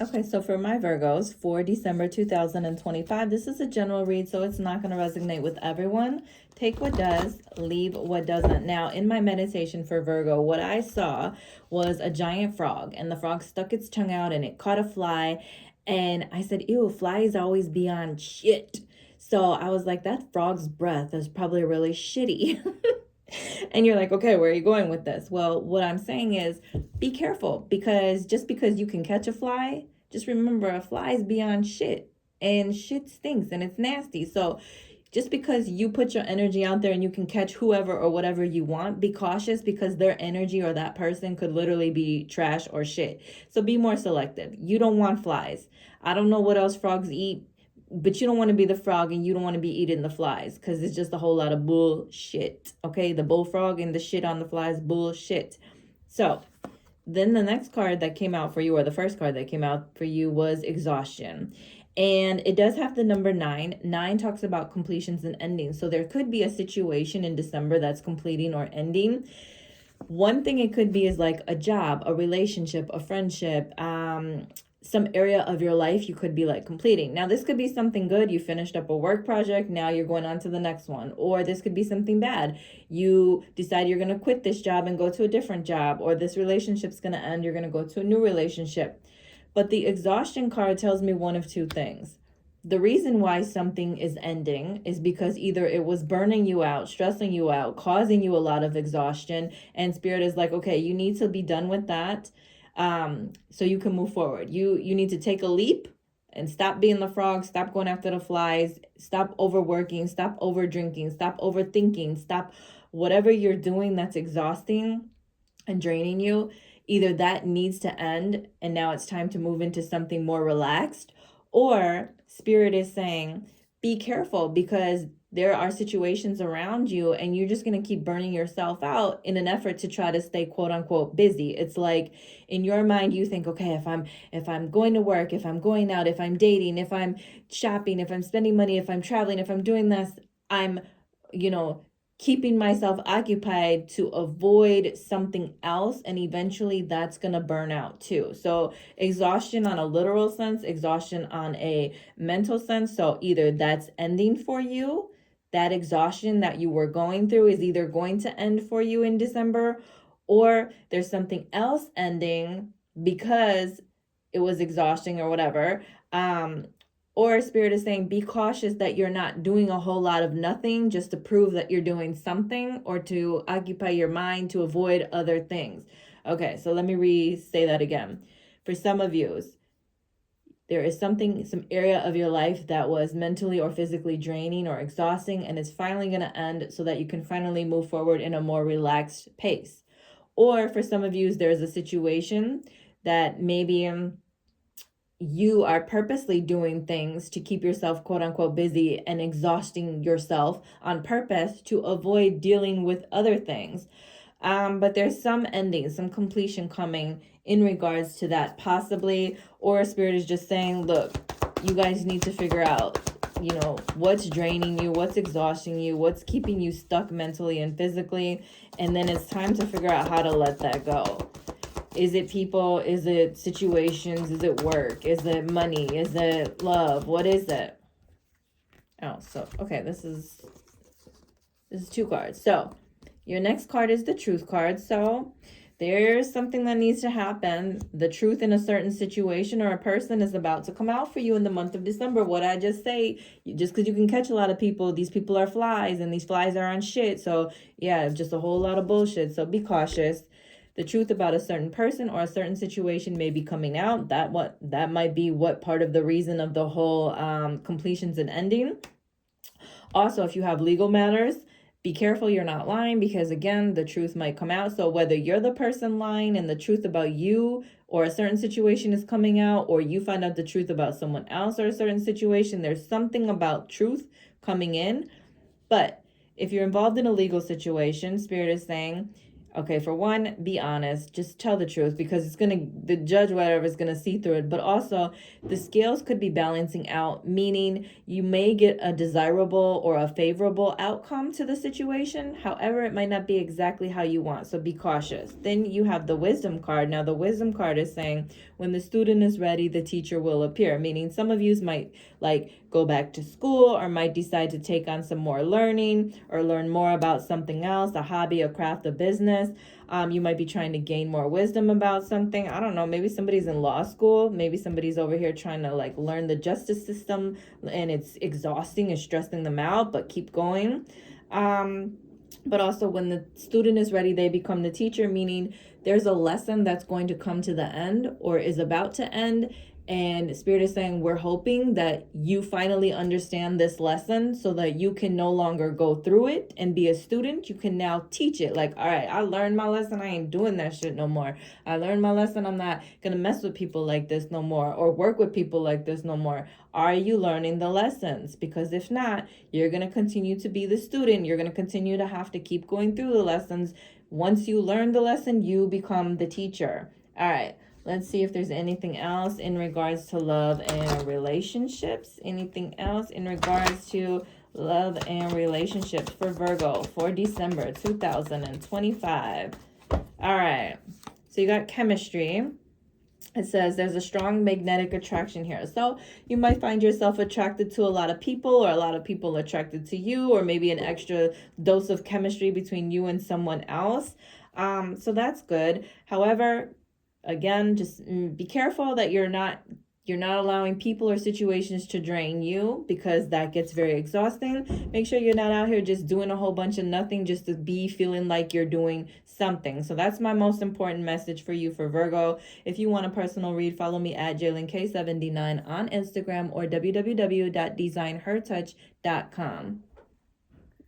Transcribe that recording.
Okay, so for my Virgos for December 2025, this is a general read, so it's not going to resonate with everyone. Take what does, leave what doesn't. Now, in my meditation for Virgo, what I saw was a giant frog, and the frog stuck its tongue out and it caught a fly. And I said, ew, flies always be on shit. So I was like, that frog's breath is probably really shitty. And you're like, okay, where are you going with this? Well, what I'm saying is be careful, because just because you can catch a fly, just remember a fly is beyond shit, and shit stinks and it's nasty. So just because you put your energy out there and you can catch whoever or whatever you want, be cautious, because their energy or that person could literally be trash or shit. So be more selective. You don't want flies. I don't know what else frogs eat, but you don't want to be the frog and you don't want to be eating the flies, because it's just a whole lot of bullshit. Okay, the bullfrog and the shit on the flies, bullshit. So then the next card that came out for you, or the first card that came out for you, was exhaustion. And it does have the number 9. 9 talks about completions and endings. So there could be a situation in December that's completing or ending. One thing it could be is like a job, a relationship, a friendship, some area of your life you could be like completing. Now, this could be something good. You finished up a work project. Now you're going on to the next one. Or this could be something bad. You decide you're going to quit this job and go to a different job. Or this relationship's going to end. You're going to go to a new relationship. But the exhaustion card tells me one of two things. The reason why something is ending is because either it was burning you out, stressing you out, causing you a lot of exhaustion, and spirit is like, okay, you need to be done with that, so you can move forward. You need to take a leap and stop being the frog, stop going after the flies, stop overworking, stop over drinking, stop overthinking, stop whatever you're doing that's exhausting and draining you. Either that needs to end and now it's time to move into something more relaxed, or spirit is saying, be careful, because there are situations around you and you're just going to keep burning yourself out in an effort to try to stay quote unquote busy. It's like in your mind you think, okay, if I'm going to work, if I'm going out, if I'm dating, if I'm shopping, if I'm spending money, if I'm traveling, if I'm doing this, I'm, you know, keeping myself occupied to avoid something else, and eventually that's going to burn out too. So exhaustion on a literal sense, exhaustion on a mental sense. So either that's ending for you, that exhaustion that you were going through is either going to end for you in December, or there's something else ending because it was exhausting or whatever. Or spirit is saying, be cautious that you're not doing a whole lot of nothing just to prove that you're doing something, or to occupy your mind to avoid other things. Okay, so let me say that again. For some of you, there is something, some area of your life that was mentally or physically draining or exhausting, and it's finally going to end so that you can finally move forward in a more relaxed pace. Or for some of you, there's a situation that maybe you are purposely doing things to keep yourself quote unquote busy and exhausting yourself on purpose to avoid dealing with other things. But there's some ending, some completion coming in regards to that, possibly. Or spirit is just saying, look, you guys need to figure out, what's draining you, what's exhausting you, what's keeping you stuck mentally and physically. And then it's time to figure out how to let that go. Is it people? Is it situations? Is it work? Is it money? Is it love? What is it? Oh, so, okay, this is 2 cards. So your next card is the truth card. So there's something that needs to happen. The truth in a certain situation or a person is about to come out for you in the month of December. What I just say, just because you can catch a lot of people, these people are flies and these flies are on shit. So yeah, just a whole lot of bullshit. So be cautious. The truth about a certain person or a certain situation may be coming out. That might be what part of the reason of the whole completions and ending. Also, if you have legal matters, be careful you're not lying, because again, the truth might come out. So whether you're the person lying and the truth about you or a certain situation is coming out, or you find out the truth about someone else or a certain situation, there's something about truth coming in. But if you're involved in a legal situation, spirit is saying, Okay, for one, be honest. Just tell the truth, because the judge, whatever, is gonna see through it. But also, the scales could be balancing out, meaning you may get a desirable or a favorable outcome to the situation. However, it might not be exactly how you want. So be cautious. Then you have the wisdom card. Now, the wisdom card is saying when the student is ready, the teacher will appear, meaning some of you might like go back to school or might decide to take on some more learning or learn more about something else, a hobby, a craft, a business. You might be trying to gain more wisdom about something. I don't know. Maybe somebody's in law school. Maybe somebody's over here trying to like learn the justice system, and it's exhausting and stressing them out, but keep going. But also, when the student is ready, they become the teacher, meaning there's a lesson that's going to come to the end or is about to end. And Spirit is saying, we're hoping that you finally understand this lesson so that you can no longer go through it and be a student. You can now teach it. Like, all right, I learned my lesson. I ain't doing that shit no more. I learned my lesson. I'm not going to mess with people like this no more or work with people like this no more. Are you learning the lessons? Because if not, you're going to continue to be the student. You're going to continue to have to keep going through the lessons. Once you learn the lesson, you become the teacher. All right. Let's see if there's anything else in regards to love and relationships. Anything else in regards to love and relationships for Virgo for December 2025. All right. So you got chemistry. It says there's a strong magnetic attraction here. So you might find yourself attracted to a lot of people, or a lot of people attracted to you, or maybe an extra dose of chemistry between you and someone else. So that's good. However, again, just be careful that you're not allowing people or situations to drain you, because that gets very exhausting. Make sure you're not out here just doing a whole bunch of nothing just to be feeling like you're doing something. So that's my most important message for you for Virgo. If you want a personal read, follow me at JaylinK79 on Instagram or www.designhertouch.com.